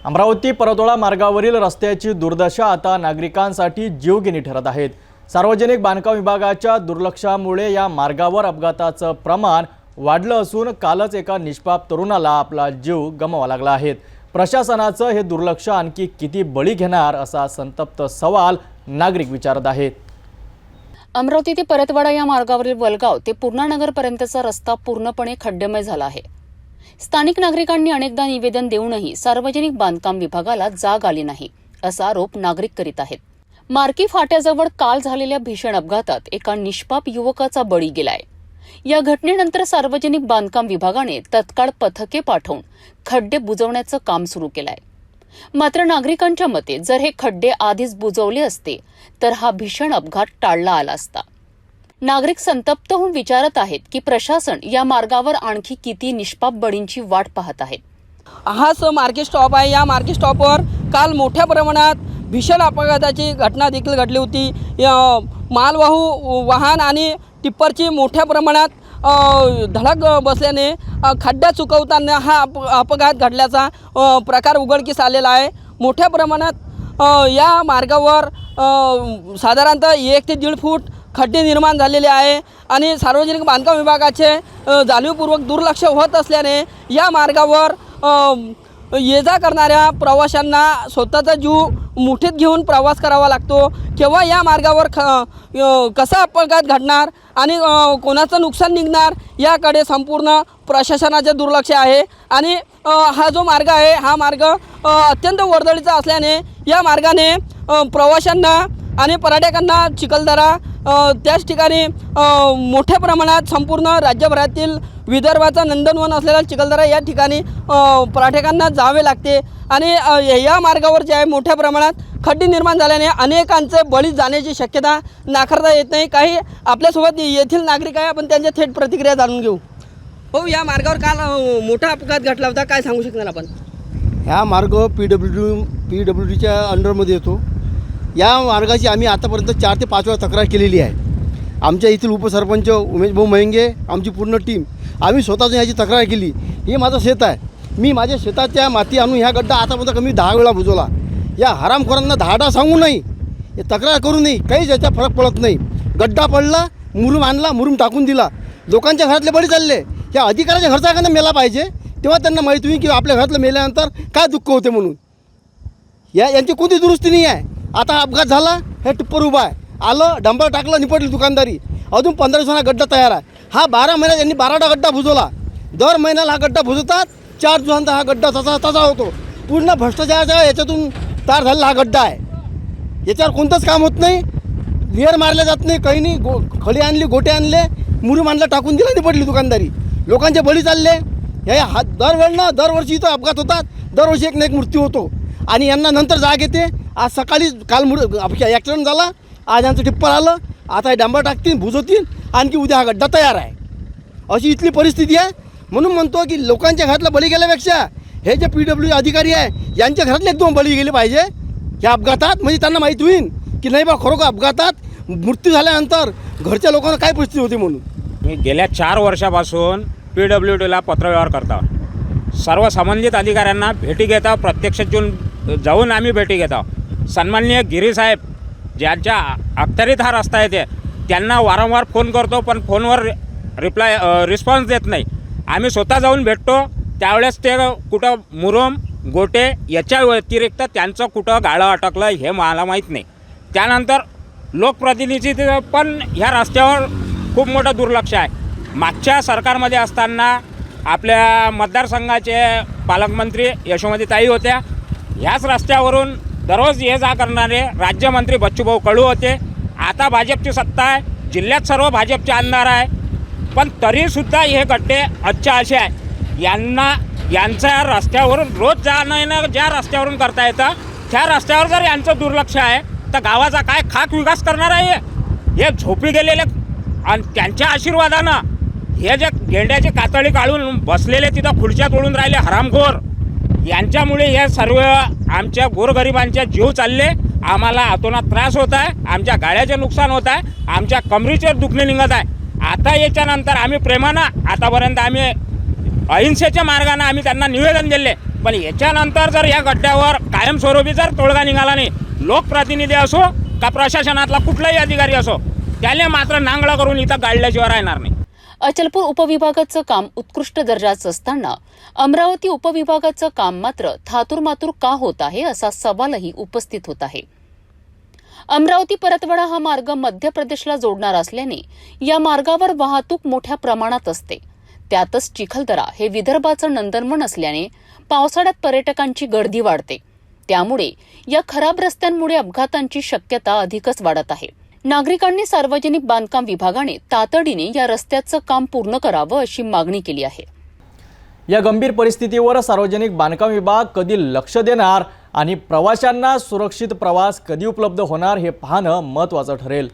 अमरावती परतोळा मार्गावरील रस्त्याची दुर्दशा आता नागरिकांसाठी जीवघेणी ठरत आहेत। सार्वजनिक बांधकाम विभागाच्या दुर्लक्षामुळे या मार्गावर अपघाताचं प्रमाण वाढलं असून कालच एका निष्पाप तरुणाला आपला जीव गमवावा लागला आहे। प्रशासनाचं हे दुर्लक्ष आणखी किती बळी घेणार असा संतप्त सवाल नागरिक विचारत आहेत। अमरावती ते परतवाडा या मार्गावरील वलगाव ते पूर्णानगर पर्यंतचा रस्ता पूर्णपणे खड्डेमय झाला आहे। स्थानिक नागरिकांनी अनेकदा निवेदन देऊनही सार्वजनिक बांधकाम विभागाला जाग आली नाही असा आरोप नागरिक करीत आहेत। मार्की फाट्याजवळ काल झालेल्या भीषण अपघातात एका निष्पाप युवकाचा बळी गेलाय। या घटनेनंतर सार्वजनिक बांधकाम विभागाने तत्काळ पथके पाठवून खड्डे बुजवण्याचं काम सुरू केलंय। मात्र नागरिकांच्या मते जर हे खड्डे आधीच बुजवले असते तर हा भीषण अपघात टाळला आला असता। नागरिक संतप्त होऊन विचारत आहेत की प्रशासन या मार्गावर आणखी किती निष्पाप बळींची वाट पाहत आहे। हाच मार्केट स्टॉप आहे। या मार्केट स्टॉपवर काल मोठ्या प्रमाणात भीषण अपघाताची घटना देखील घडली होती। मालवाहू वाहन आणि टिप्परची मोठ्या प्रमाणात धडक बसल्याने खड्डा चुकवताना हा अपघात घडल्याचा प्रकार उघडकीस आलेला आहे। मोठ्या प्रमाणात या मार्गावर साधारणतः 1 ते 1.5 फूट खड्डे निर्माण झालेले आहे आणि सार्वजनिक बांधकाम विभागाचे जाणीवपूर्वक दुर्लक्ष होत असल्याने या मार्गावर ये जा करणाऱ्या प्रवाशांना स्वतःचा जीव मुठीत घेऊन प्रवास करावा लागतो। केव्हा या मार्गावर कसा अपघात घडणार आणि कोणाचं नुकसान निघणार याकडे संपूर्ण प्रशासनाचे दुर्लक्ष आहे। आणि हा जो मार्ग आहे हा मार्ग अत्यंत वर्दळीचा असल्याने या मार्गाने प्रवाशांना आणि पर्यटकांना चिखलदरा त्याच ठिकाणी मोठ्या प्रमाणात संपूर्ण राज्यभरातील विदर्भाचा नंदनवन असलेला चिखलदरा या ठिकाणी पर्यटकांना जावे लागते। आणि या मार्गावर जे आहे मोठ्या प्रमाणात खड्डे निर्माण झाल्याने अनेकांचे बळी जाण्याची शक्यता नाकारता येत नाही। काही आपल्यासोबत येथील नागरिक आहे, आपण त्यांच्या थेट प्रतिक्रिया जाणून घेऊ। हो, या मार्गावर काल मोठा अपघात घडला होता, काय सांगू शकणार आपण? हा मार्ग PWDच्या अंडरमध्ये येतो। या मार्गाची आम्ही आतापर्यंत 4 ते 5 वेळा तक्रार केलेली आहे। आमच्या येथील उपसरपंच उमेश भाऊ महंगे, आमची पूर्ण टीम आम्ही स्वतःच याची तक्रार केली। हे माझं शेत आहे, मी माझ्या शेताच्या माती आणून ह्या गड्डा आतापर्यंत कमी 10 वेळा बुजवला। या हरामखोरांना धाडा सांगू नाही, हे तक्रार करू नाही, काहीच याचा फरक पडत नाही। गड्डा पडला, मुरुम आणला, मुरुम टाकून दिला, लोकांच्या घरातले बळी चालले। या अधिकाऱ्याच्या घरचा एखादा मेला पाहिजे, तेव्हा त्यांना माहीत होईल की आपल्या घरातलं मेल्यानंतर काय दुःख होते म्हणून। यांची कोणती दुरुस्ती नाही आहे। आता अपघात झाला, हे टिप्पर उभा आहे, आलं डंपर टाकलं, निपटली दुकानदारी, अजून 15 दिवसांना गड्डा तयार आहे। हा 12 महिन्यात यांनी 12टा गड्डा बुजवला। दर महिन्याला हा गड्डा बुजवतात, 4 दिवसांचा हा गड्डा तसा होतो। पूर्ण भ्रष्टाचाराच्या याच्यातून तयार झालेला हा गड्डा आहे। याच्यावर कोणतंच काम होत नाही, लेअर मारल्या जात नाही, काही नाही। खडी आणली, गोटे आणले, मुरुम आणला, टाकून दिला, निपटली दुकानदारी, लोकांचे बळी चालले। हे दरवर्षी इथं अपघात होतात, दरवर्षी एक ना एक मृत्यू होतो आणि यांना नंतर जाग येते। आज सकाळी काल ॲक्सिडेंट झाला, आज यांचं टिप्पर आलं, आता हे डांबर टाकतील, बुजवतील, आणखी उद्या हा गड्डा तयार आहे। अशी इथली परिस्थिती आहे। म्हणून म्हणतो की लोकांच्या घरातला बळी गेल्यापेक्षा हे जे PWD अधिकारी आहे यांच्या घरातले 1-2 बळी गेले पाहिजे या अपघातात, म्हणजे त्यांना माहीत होईल की नाही बा खरोखर अपघातात मृत्यू झाल्यानंतर घरच्या लोकांना काय परिस्थिती होती म्हणून। मी गेल्या 4 वर्षापासून PWDला पत्रव्यवहार करतो। सर्व संबंधित अधिकाऱ्यांना भेटी घेता, प्रत्यक्ष जाऊन आम्ही भेटी घेतो। सन्माननीय गिरीसाहेब ज्यांच्या अखत्यारीत हा रस्ता येते त्यांना वारंवार फोन करतो, पण फोनवर रिस्पॉन्स देत नाही। आम्ही स्वतः जाऊन भेटतो, त्यावेळेस ते कुठं मुरुम गोटे याच्या व्यतिरिक्त त्यांचं कुठं गाळं अटकलं हे मला माहीत नाही। त्यानंतर लोकप्रतिनिधी पण ह्या रस्त्यावर खूप मोठं दुर्लक्ष आहे। मागच्या सरकारमध्ये असताना आपल्या मतदारसंघाचे पालकमंत्री यशोमतीताई होत्या। ह्याच रस्त्यावरून दररोज ये जा करणारे राज्यमंत्री बच्चूभाऊ कडू होते। आता भाजपची सत्ता आहे, जिल्ह्यात सर्व भाजपचे आमदार आहे, पण तरीसुद्धा हे गड्डे अच्छे असे आहे। यांच्या रस्त्यावरून रोज जाणं येणं ज्या रस्त्यावरून करता येतं त्या रस्त्यावर जर यांचं दुर्लक्ष आहे तर गावाचा काय खाक विकास करणार आहे? हे झोपी गेलेले आणि त्यांच्या आशीर्वादानं हे जे गेंड्याची कातडी काढून बसलेले तिथं खुर्च्या तोडून राहिले हरामखोर, यांच्यामुळे हे सर्व आमच्या गोरगरिबांचे जीव चालले। आम्हाला अतोनात त्रास होत आहे, आमच्या गाड्याचे नुकसान होत आहे, आमच्या कमरीचे दुखणे निघत आहे। आता याच्यानंतर आम्ही प्रेमानं आतापर्यंत आम्ही अहिंसेच्या मार्गाने आम्ही त्यांना निवेदन दिले पण याच्यानंतर जर या गड्ड्यावर कायमस्वरूपी जर तोडगा निघाला नाही, लोकप्रतिनिधी असो का प्रशासनातला कुठलाही अधिकारी असो, त्याने मात्र नांगळा करून इथं गाडल्याशिवाय राहणार नाही. अचलपूर उपविभागाचं काम उत्कृष्ट दर्जाचं असताना अमरावती उपविभागाचं काम मात्र थातुरमातुर का होत आहे असा सवालही उपस्थित होत आहे. अमरावती परतवाडा हा मार्ग मध्य प्रदेशला जोडणार असल्याने या मार्गावर वाहतूक मोठ्या प्रमाणात असते. त्यातच चिखलदरा हे विदर्भाचं नंदनवन असल्याने पावसाळ्यात पर्यटकांची गर्दी वाढते. त्यामुळे या खराब रस्त्यांमुळे अपघातांची शक्यता अधिकच वाढत आहे. नागरिकांनी सार्वजनिक बांधकाम विभागाने तातडीने या रस्त्याचं काम पूर्ण करावं अशी मागणी केली आहे. या गंभीर परिस्थितीवर सार्वजनिक बांधकाम विभाग कधी लक्ष देणार आणि प्रवाशांना सुरक्षित प्रवास कधी उपलब्ध होणार हे पाहणं महत्त्वाचं ठरेल.